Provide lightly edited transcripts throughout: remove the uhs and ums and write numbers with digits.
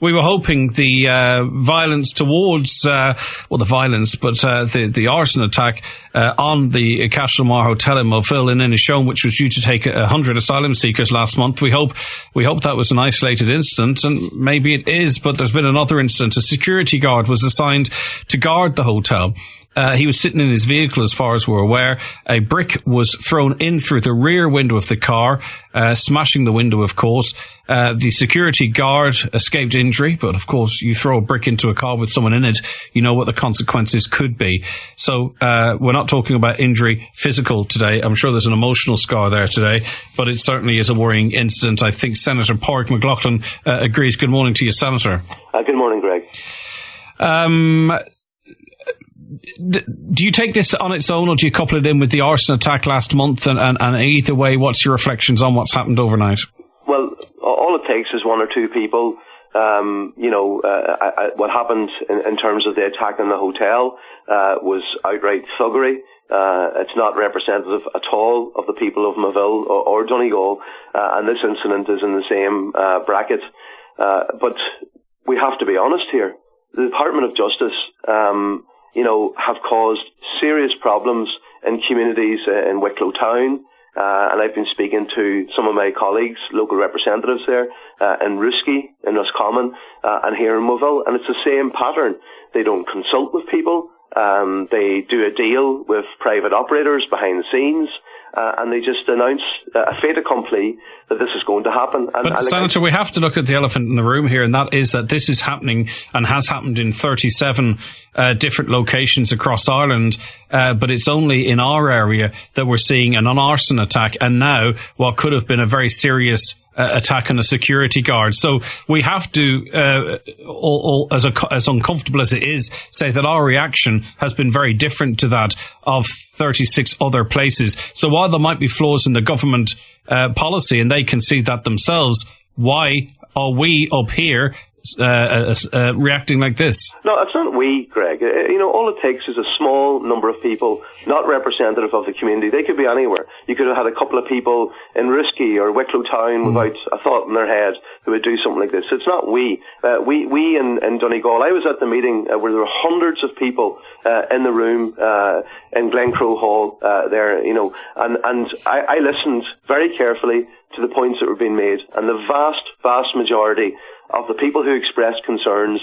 we were hoping the violence towards, the arson attack on the Castlemar Hotel in Mulville in Inishowen, which was due to take 100 asylum seekers last month. We hope that was an isolated incident, and maybe it is, but there's been another incident. A security guard was assigned to guard the hotel. He was sitting in his vehicle, as far as we're aware. A brick was thrown in through the rear window of the car, smashing the window, of course. The security guard escaped injury, but of course, you throw a brick into a car with someone in it, you know what the consequences could be. So we're not talking about injury physical today. I'm sure there's an emotional scar there today, but it certainly is a worrying incident. I think Senator Pádraig McLaughlin agrees. Good morning to you, Senator. Good morning, Greg. Do you take this on its own, or do you couple it in with the arson attack last month? And either way, what's your reflections on what's happened overnight? Well, all it takes is one or two people. What happened in terms of the attack in the hotel was outright thuggery. It's not representative at all of the people of Mulville or Donegal, and this incident is in the same bracket. But we have to be honest here. The Department of Justice have caused serious problems in communities in Wicklow Town, and I've been speaking to some of my colleagues, local representatives there, in Ruski, in Roscommon, and here in Mulville, and it's the same pattern. They don't consult with people, they do a deal with private operators behind the scenes, and they just announce a fait accompli that this is going to happen. But, Senator, we have to look at the elephant in the room here, and that is that this is happening and has happened in 37 different locations across Ireland, but it's only in our area that we're seeing an arson attack, and now what could have been a very serious attack on a security guard. So we have to, as uncomfortable as it is, say that our reaction has been very different to that of 36 other places. So while there might be flaws in the government policy, and they can see that themselves, why are we up here reacting like this? No, it's not we, Greg. All it takes is a small number of people, not representative of the community. They could be anywhere. You could have had a couple of people in Ruski or Wicklow Town without a thought in their head who would do something like this. It's not we. We in Donegal, I was at the meeting where there were hundreds of people in the room in Glencroe Hall there, and I listened very carefully to the points that were being made, and the vast majority of the people who expressed concerns,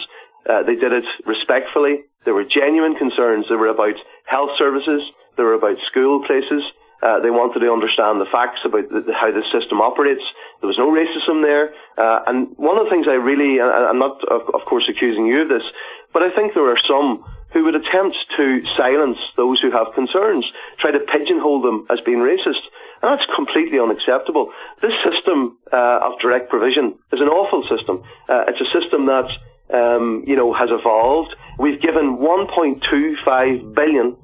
they did it respectfully. There were genuine concerns. They were about health services. They were about school places. They wanted to understand the facts about how the system operates. There was no racism there. And one of the things I'm not, of course, accusing you of this, but I think there are some who would attempt to silence those who have concerns, try to pigeonhole them as being racist. And that's completely unacceptable. This system of direct provision is an awful system. It's a system that, has evolved. We've given 1.25 billion,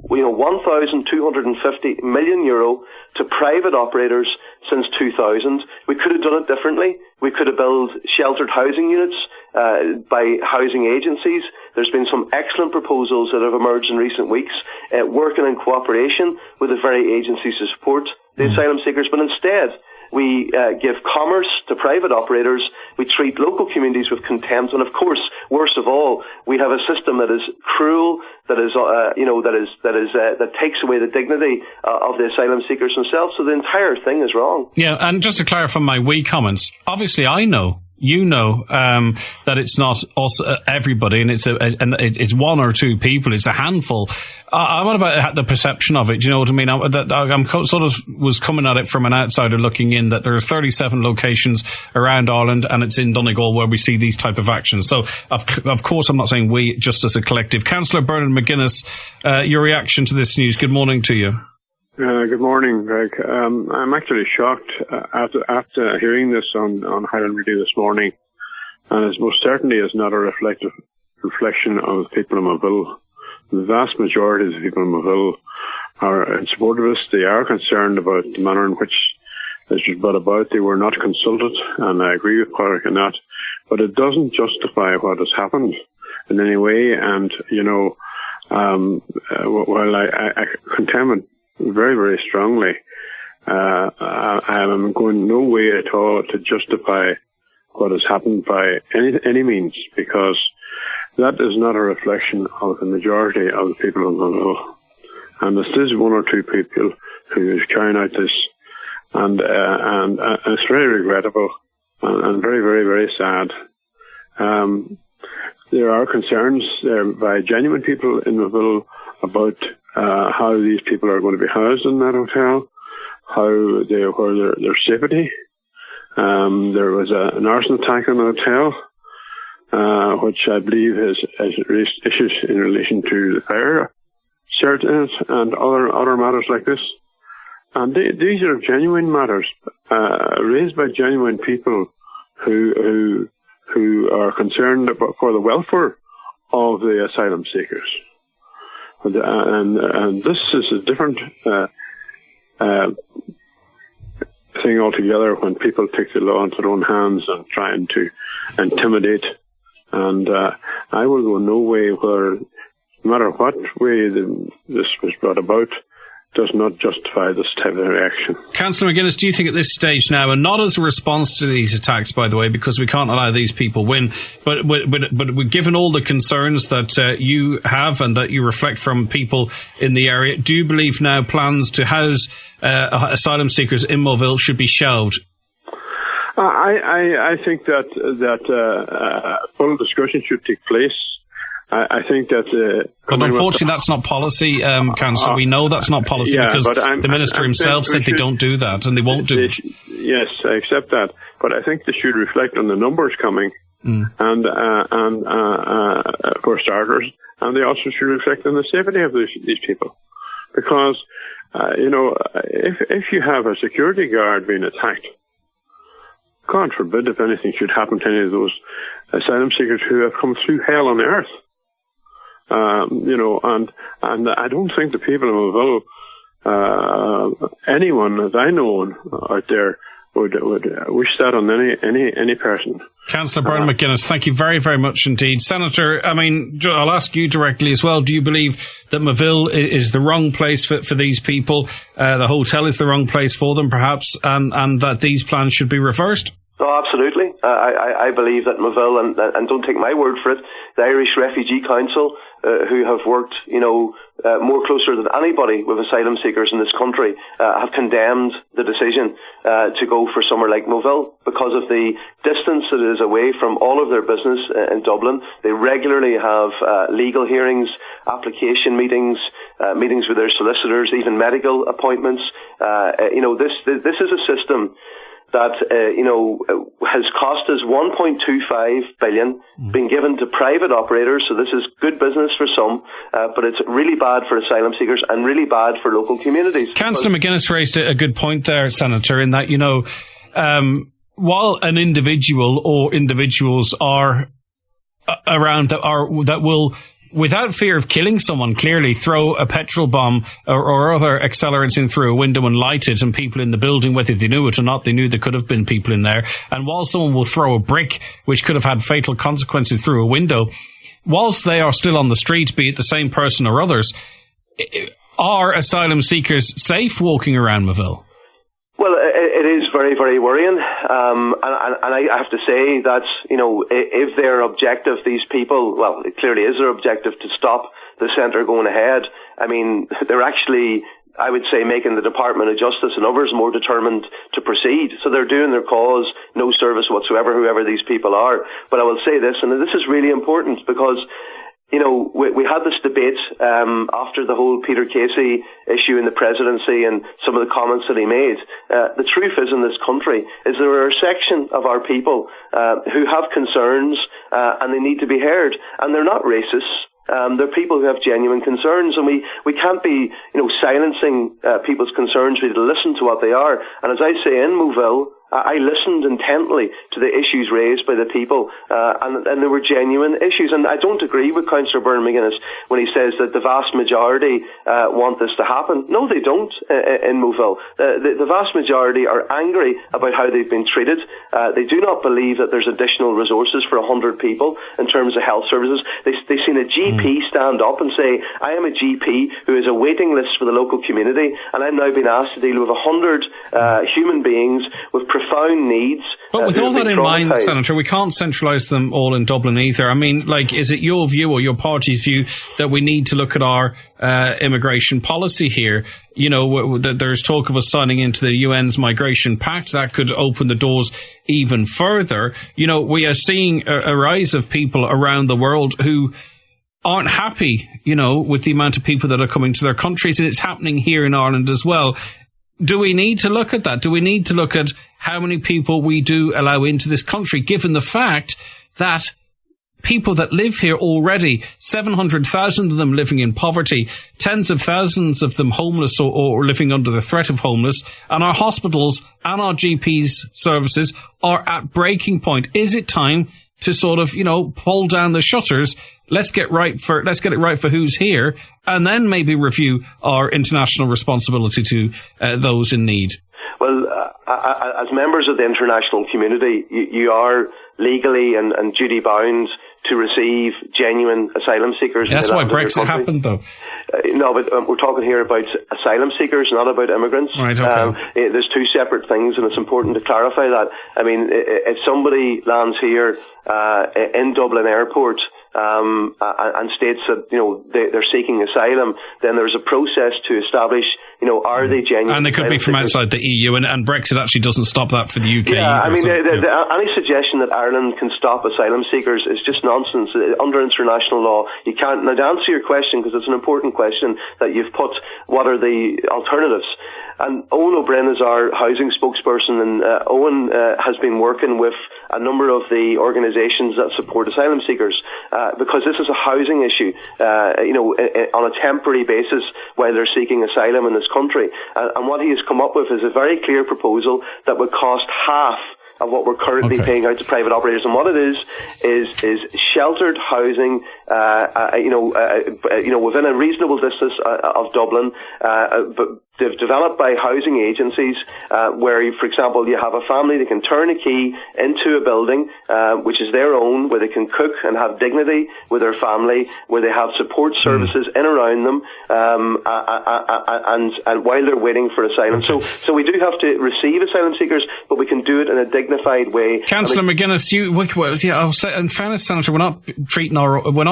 1,250 million euro to private operators since 2000. We could have done it differently. We could have built sheltered housing units by housing agencies. There's been some excellent proposals that have emerged in recent weeks, working in cooperation with the very agencies to support the asylum seekers, but instead we give commerce to private operators. We treat local communities with contempt, and of course, worst of all, we have a system that is cruel, that takes away the dignity of the asylum seekers themselves. So the entire thing is wrong. Yeah, and just to clarify my we comments, obviously I know. That it's not us, everybody, and it's one or two people. It's a handful. What about the perception of it? Do you know what I mean? I'm sort of was coming at it from an outsider looking in, that there are 37 locations around Ireland, and it's in Donegal where we see these type of actions. So, of course, I'm not saying we, just as a collective. Councillor Bernard McGuinness, your reaction to this news. Good morning to you. Good morning, Greg. I'm actually shocked after hearing this on Highland Radio this morning, and it most certainly is not a reflection of the people of Mulville. The vast majority of the people in Mulville are in support of this. They are concerned about the manner in which this was brought about. They were not consulted, and I agree with Pádraig on that. But it doesn't justify what has happened in any way. And while I condemn it very, very strongly, I am going no way at all to justify what has happened by any means, because that is not a reflection of the majority of the people of Millville. And this is one or two people who is carrying out this, and it's very regrettable and very, very, very sad. There are concerns by genuine people in Millville about how these people are going to be housed in that hotel, where their safety. There was an arson attack on the hotel, which I believe has raised issues in relation to the fire certainties and other matters like this. And these are genuine matters raised by genuine people who are concerned for the welfare of the asylum seekers. And this is a different thing altogether when people take the law into their own hands and trying to intimidate. And I will go no way where, no matter what way this was brought about, does not justify this type of reaction. Councillor McGuinness, do you think at this stage now, and not as a response to these attacks, by the way, because we can't allow these people win, but given all the concerns that you have and that you reflect from people in the area, do you believe now plans to house asylum seekers in Millville should be shelved? I think that full discussion should take place. I think that... but unfortunately that's not policy, Councillor. We know that's not policy, because the Minister himself said they don't do that, and they won't do it. Yes, I accept that. But I think they should reflect on the numbers coming, and for starters, and they also should reflect on the safety of these people. Because, if you have a security guard being attacked, God forbid if anything should happen to any of those asylum seekers who have come through hell on earth. And I don't think the people of Millville, anyone that I know out there, would wish that on any person. Councillor Brian McGuinness, thank you very, very much indeed. Senator, I'll ask you directly as well. Do you believe that Millville is the wrong place for these people? The hotel is the wrong place for them, perhaps, and that these plans should be reversed? Oh, absolutely. I believe that Millville, and don't take my word for it, the Irish Refugee Council, who have worked, more closer than anybody with asylum seekers in this country, have condemned the decision to go for somewhere like Millville because of the distance that is away from all of their business in Dublin. They regularly have legal hearings, application meetings, meetings with their solicitors, even medical appointments. This is a system that, has cost us $1.25 billion, been given to private operators, so this is good business for some, but it's really bad for asylum seekers and really bad for local communities. Councillor McGuinness raised a good point there, Senator, in that, while an individual or individuals are around that will, without fear of killing someone, clearly throw a petrol bomb or other accelerants in through a window and light it, and people in the building, whether they knew it or not, they knew there could have been people in there. And while someone will throw a brick, which could have had fatal consequences through a window, whilst they are still on the street, be it the same person or others, are asylum seekers safe walking around Millville? Well, it is very, very worrying. And I have to say that, if their objective, these people, well, it clearly is their objective to stop the centre going ahead. They're actually, I would say, making the Department of Justice and others more determined to proceed. So they're doing their cause no service whatsoever, whoever these people are. But I will say this, and this is really important, because we had this debate after the whole Peter Casey issue in the presidency and some of the comments that he made. The truth is, in this country, is there are a section of our people who have concerns and they need to be heard, and they're not racists. They're people who have genuine concerns, and we can't be silencing people's concerns. We need to listen to what they are. And as I say, in Millville, I listened intently to the issues raised by the people, and there were genuine issues. And I don't agree with Councillor Byrne McGuinness when he says that the vast majority want this to happen. No, they don't in Millville. The vast majority are angry about how they've been treated. They do not believe that there's additional resources for 100 people in terms of health services. They've seen a GP stand up and say, I am a GP who is a waiting list for the local community, and I'm now being asked to deal with 100 human beings with profound needs. But with all that in mind, Senator, we can't centralise them all in Dublin either. I mean, like, is it your view or your party's view that we need to look at our immigration policy here? You know, there's talk of us signing into the UN's Migration Pact. That could open the doors even further. You know, we are seeing a rise of people around the world who aren't happy, you know, with the amount of people that are coming to their countries, and it's happening here in Ireland as well. Do we need to look at that? Do we need to look at how many people we do allow into this country, given the fact that people that live here already, 700,000 of them living in poverty, tens of thousands of them homeless or living under the threat of homeless, and our hospitals and our GPs services are at breaking point? Is it time to sort of, you know, pull down the shutters? Let's get it right for who's here, and then maybe review our international responsibility to those in need. Well, as members of the international community, you are legally and duty bound to receive genuine asylum seekers. That's why Brexit happened, though. No, but we're talking here about asylum seekers, not about immigrants. Right, okay. There's two separate things, and it's important to clarify that. I mean, if somebody lands here in Dublin Airport and states that, you know, they're seeking asylum, then there's a process to establish, you know, are they genuine? And they could be from outside the EU, and Brexit actually doesn't stop that for the UK. Yeah, either, I mean, any suggestion that Ireland can stop asylum seekers is just nonsense. Under international law, you can't. Now, to answer your question, because it's an important question that you've put, what are the alternatives? And Owen O'Brien is our housing spokesperson, and Owen has been working with a number of the organisations that support asylum seekers, because this is a housing issue, you know, on a temporary basis while they're seeking asylum in this country. And what he has come up with is a very clear proposal that would cost half of what we're currently paying out to private operators. And what it is sheltered housing, you know, within a reasonable distance of Dublin, but they've developed by housing agencies, where, for example, you have a family that can turn a key into a building, which is their own, where they can cook and have dignity with their family, where they have support services in around them, and while they're waiting for asylum. So we do have to receive asylum seekers, but we can do it in a dignified way. Councillor McGuinness, I'll say, in fairness, Senator, we're not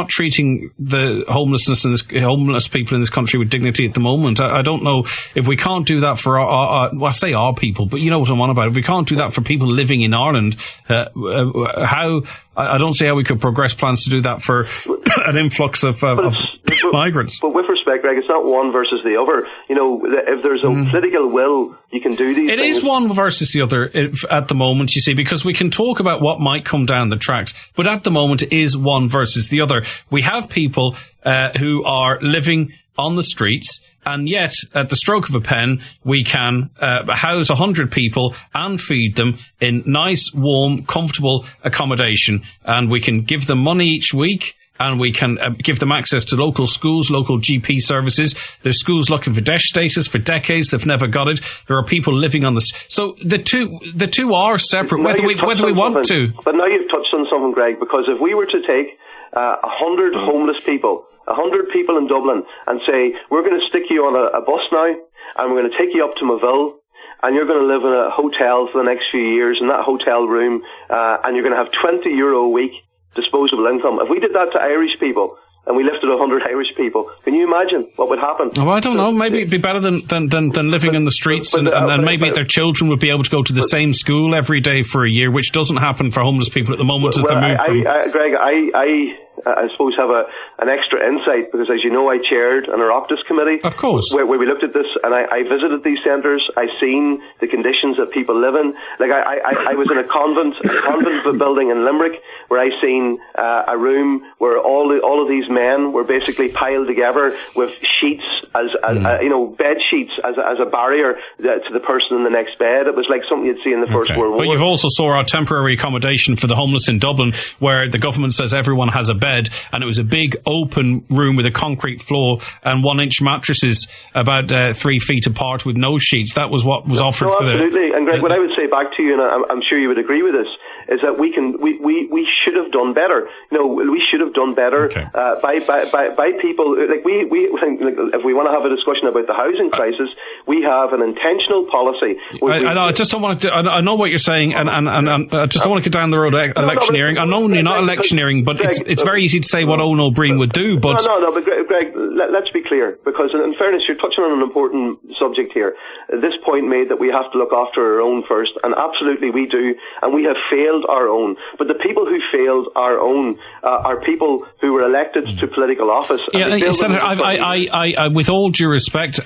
treating the homeless people in this country with dignity at the moment. I don't know if we can't do that for well, I say our people, but you know what I'm on about. If we can't do that for people living in Ireland, I don't see how we could progress plans to do that for an influx of migrants. But with respect, Greg, it's not one versus the other. You know, if there's a political will, you can do these things. It is one versus the other at the moment, you see, because we can talk about what might come down the tracks, but at the moment it is one versus the other. We have people who are living on the streets, and yet at the stroke of a pen we can house 100 people and feed them in nice, warm, comfortable accommodation, and we can give them money each week, and we can give them access to local schools, local GP services. There's schools looking for DESH status for decades. They've never got it. There are people living on this. So the two are separate, whether we want to. But now you've touched on something, Greg, because if we were to take 100 homeless people, 100 people in Dublin, and say, we're going to stick you on a bus now, and we're going to take you up to Moville, and you're going to live in a hotel for the next few years in that hotel room, and you're going to have €20 a week disposable income. If we did that to Irish people, and we lifted 100 Irish people, can you imagine what would happen? Oh, I don't know. Maybe it'd be better than living in the streets, and maybe their children would be able to go to the same school every day for a year, which doesn't happen for homeless people at the moment as they move from... Greg, I suppose have an extra insight, because as you know, I chaired an Oireachtas committee. Of course. Where we looked at this, and I visited these centres. I seen the conditions that people live in. Like I was in a convent building in Limerick, where I seen a room where all of these men were basically piled together with sheets as you know, bed sheets as a barrier to the person in the next bed. It was like something you'd see in the First World War. But you've also saw our temporary accommodation for the homeless in Dublin, where the government says everyone has a bed, and it was a big open room with a concrete floor and 1-inch mattresses about 3 feet apart with no sheets. That was what was offered. Absolutely. And Greg, what I would say back to you, and I'm sure you would agree with this, is that we should have done better. We should have done better by people like we if we want to have a discussion about the housing crisis, we have an intentional policy. I just don't want to. I know what you're saying, and I just don't want to get down the road of electioneering. I know you're not electioneering, but Greg, it's very easy to say what Owen O'Brien would do. But but Greg, let's be clear, because in fairness, you're touching on an important subject here. This point made that we have to look after our own first, and absolutely we do, and we have failed our own. But the people who failed our own are people who were elected to political office. Yeah, Senator, I with all due respect,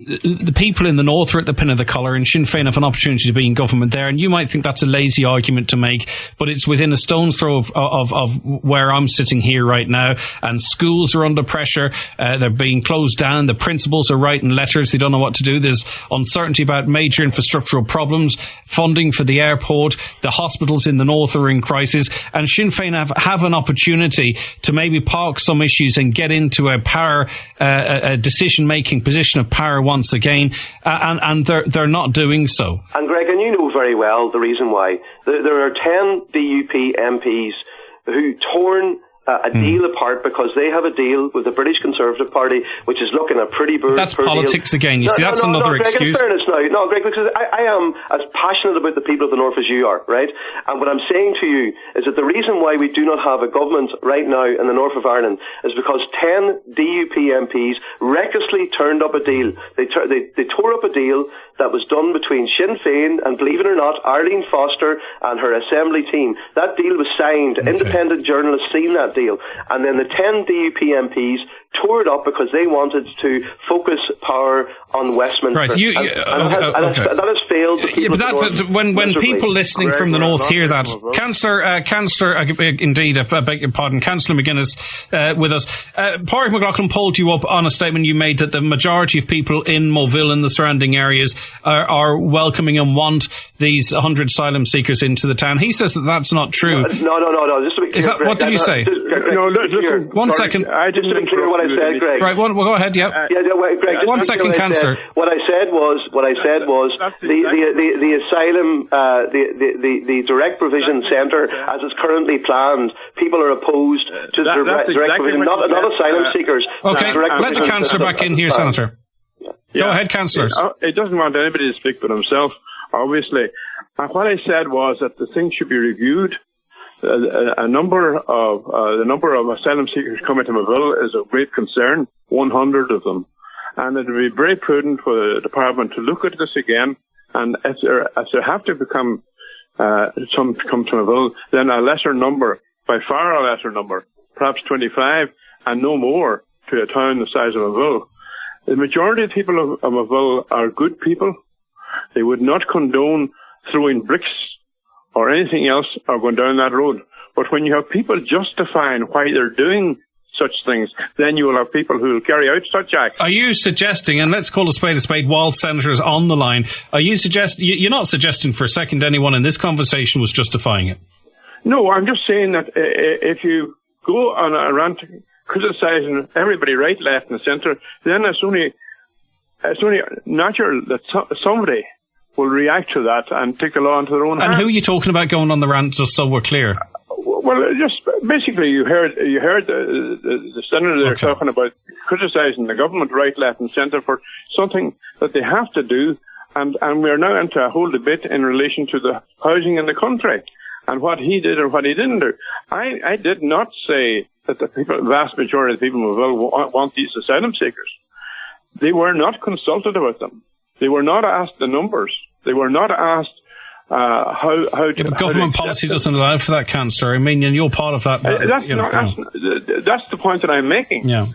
the people in the north are at the pin of the collar, and Sinn Féin have an opportunity to be in government there. And you might think that's a lazy argument to make, but it's within a stone's throw of where I'm sitting here right now. And schools are under pressure. They're being closed down. The principals are writing letters. They don't know what to do. There's uncertainty about major infrastructural problems, funding for the airport. The hospitals in the north are in crisis. And Sinn Féin have an opportunity to maybe park some issues and get into a power, a decision-making position of power once again, and they're not doing so. And Greg, and you know very well the reason why. There are 10 DUP MPs who torn a deal apart because they have a deal with the British Conservative Party, which is looking a pretty bird. That's politics deal. again. You see, that's another Greg, excuse. In fairness now, Greg, because I am as passionate about the people of the North as you are, right? And what I'm saying to you is that the reason why we do not have a government right now in the north of Ireland is because 10 DUP MPs recklessly turned up a deal. They tore up a deal that was done between Sinn Féin and, believe it or not, Arlene Foster and her Assembly team. That deal was signed. Okay. Independent journalists seen that deal. And then the 10 DUP MPs tore it up because they wanted to focus power on Westminster. Right, that has failed. When people listening from the north hear that, Councillor, indeed, I beg your pardon, Councillor McGuinness with us. Pádraig McLaughlin pulled you up on a statement you made that the majority of people in Moville and the surrounding areas are welcoming and want these 100 asylum seekers into the town. He says that that's not true. No. Just to be clear, what did you say? Listen, 1 second. Just to be clear what I said, Greg. Right, well, go ahead, yeah. Greg, 1 second, Councillor. What I said was the asylum, the direct provision centre, as it's currently planned, people are opposed to the direct provision, not asylum seekers. Okay, let the Councillor back in here, Senator. Yeah. Go ahead, Councillors. It doesn't want anybody to speak but himself, obviously. And what I said was that the thing should be reviewed. The number of asylum seekers coming to Moville is of great concern, 100 of them. And it would be very prudent for the department to look at this again. And if there have to become some come to Moville, then a lesser number, by far a lesser number, perhaps 25 and no more to a town the size of Moville. The majority of people of Moville are good people. They would not condone throwing bricks or anything else or going down that road. But when you have people justifying why they're doing such things, then you will have people who will carry out such acts. Are you suggesting, and let's call a spade while Senator's on the line, you're not suggesting for a second anyone in this conversation was justifying it? No, I'm just saying that if you go on a rant criticising everybody right, left and centre, then it's only natural that somebody will react to that and take the law into their own hands. And who are you talking about going on the rant, just so we're clear? Well, just basically, you heard the senator there talking about criticising the government right, left, and centre for something that they have to do, and we're now into a whole debate in relation to the housing in the country and what he did or what he didn't do. I did not say that the vast majority of the people in Moville want these asylum seekers. They were not consulted about them. They were not asked the numbers. They were not asked government policy doesn't allow for that, Councillor. I mean, and you're part of that. That's the point that I'm making. Yeah.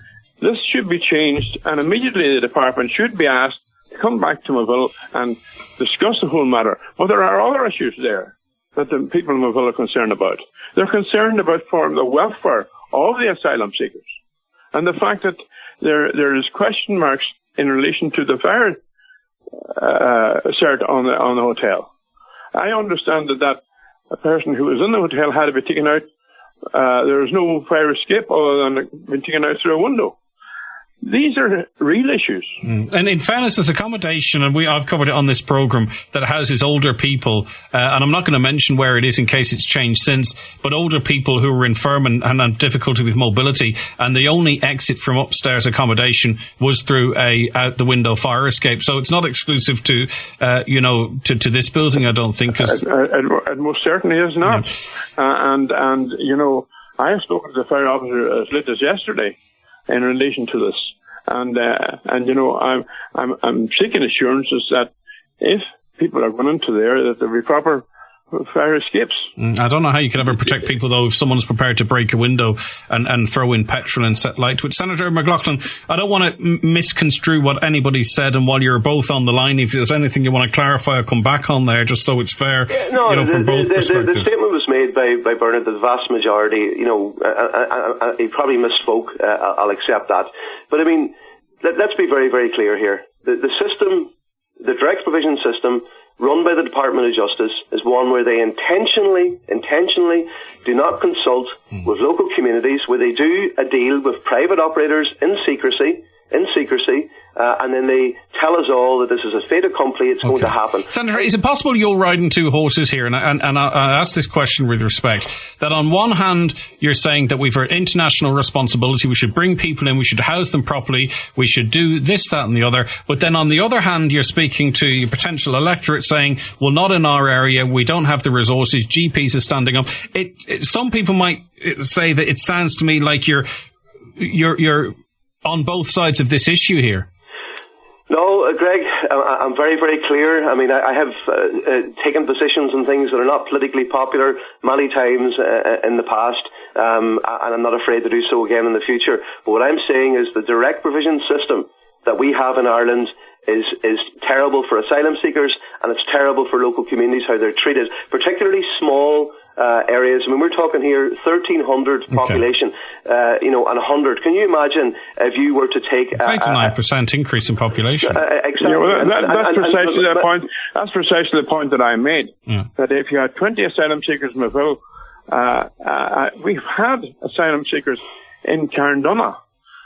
This should be changed, and immediately the department should be asked to come back to Moville and discuss the whole matter. But there are other issues there that the people in Moville are concerned about. They're concerned about the welfare of the asylum seekers, and the fact that there is question marks in relation to the fire cert on the hotel. I understand that a person who was in the hotel had to be taken out. There was no fire escape other than being taken out through a window. these are real issues. And in fairness, there's accommodation, and I've covered it on this programme, that houses older people, and I'm not going to mention where it is in case it's changed since, but older people who are infirm and have difficulty with mobility, and the only exit from upstairs accommodation was through a out-the-window fire escape. So it's not exclusive to, to this building, I don't think. It most certainly is not. Yeah. And I have spoken to the fire officer as late as yesterday in relation to this, and I'm seeking assurances that if people are going into there, that there will be proper fire escapes. I don't know how you could ever protect people, though, if someone's prepared to break a window and throw in petrol and set light to it. Senator McLaughlin, I don't want to misconstrue what anybody said, and while you're both on the line, if there's anything you want to clarify or come back on there, just so it's fair, from both perspectives. The statement was made by Bernard that the vast majority, he probably misspoke, I'll accept that. But I mean, let's be very, very clear here. The system, the direct provision system, run by the Department of Justice, is one where they intentionally do not consult with local communities, where they do a deal with private operators in secrecy, and then they tell us all that this is a fait accompli, it's going to happen. Senator, is it possible you're riding two horses here? And I ask this question with respect, that on one hand, you're saying that we've an international responsibility, we should bring people in, we should house them properly, we should do this, that and the other, but then on the other hand, you're speaking to your potential electorate saying, well, not in our area, we don't have the resources, GPs are standing up. Some people might say that it sounds to me like you're on both sides of this issue here. No, Greg, I'm very, very clear. I mean, I have taken positions on things that are not politically popular many times in the past, and I'm not afraid to do so again in the future. But what I'm saying is the direct provision system that we have in Ireland is terrible for asylum seekers, and it's terrible for local communities, how they're treated, particularly small areas. I mean, we're talking here 1,300 population, and 100. Can you imagine if you were to take a 29% increase in population? Exactly. That's precisely the point. That's precisely the point that I made. Yeah. That if you had 20 asylum seekers in Maville, we've had asylum seekers in Carndonagh,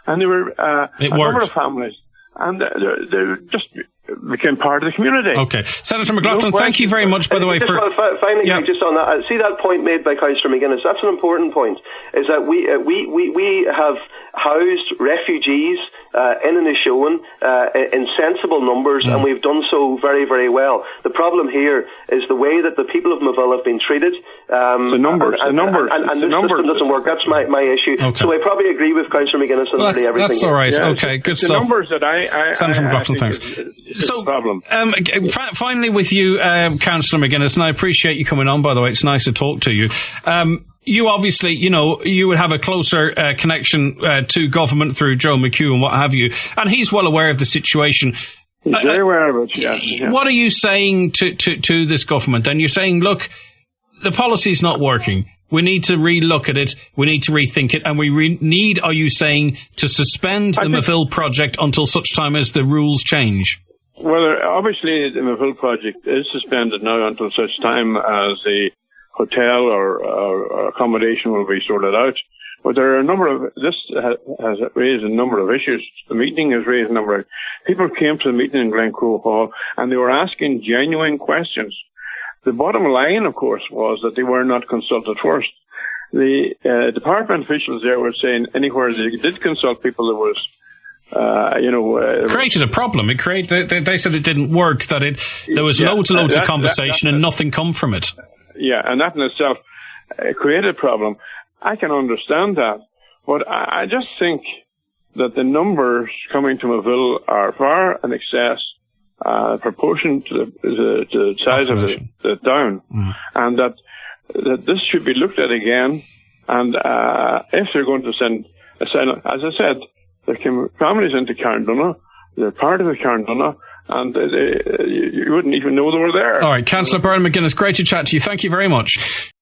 and there were a number of families, and they just became part of the community. Okay. Senator McLaughlin, thank you very much, by the way. Finally, just on that, see that point made by Councillor McGuinness, that's an important point, is that we have housed refugees in Inishowen in sensible numbers, and we've done so very, very well. The problem here is the way that the people of Maville have been treated. The numbers. And this system doesn't work. That's my issue. Okay. So I probably agree with Councillor McGuinness on everything. That's all right. Yeah, okay, good stuff. The numbers that Senator McLaughlin, thanks. So, finally with you, Councillor McGuinness, and I appreciate you coming on, by the way. It's nice to talk to you. You obviously, you would have a closer connection to government through Joe McHugh and what have you, and he's well aware of the situation. He's very aware of it, yeah. What are you saying to this government? Then you're saying, look, the policy's not working. We need to re-look at it. We need to rethink it. And we need, are you saying, to suspend the Maville project until such time as the rules change? Well, obviously the Maville project is suspended now until such time as the hotel or accommodation will be sorted out. But there are this has raised a number of issues. The meeting has raised a number of, people came to the meeting in Glencoe Hall and they were asking genuine questions. The bottom line, of course, was that they were not consulted first. The department officials there were saying anywhere they did consult people, there was created a problem. It they said it didn't work, that there was loads of conversation and nothing come from it. Yeah, and that in itself created a problem. I can understand that, but I just think that the numbers coming to Maville are far in excess, proportion to the size of the town, and that this should be looked at again. And if they're going to send asylum, as I said, there came families into Carndonagh, they're part of the Carndonagh, and you wouldn't even know they were there. All right, Councillor Bernard McGuinness, great to chat to you. Thank you very much.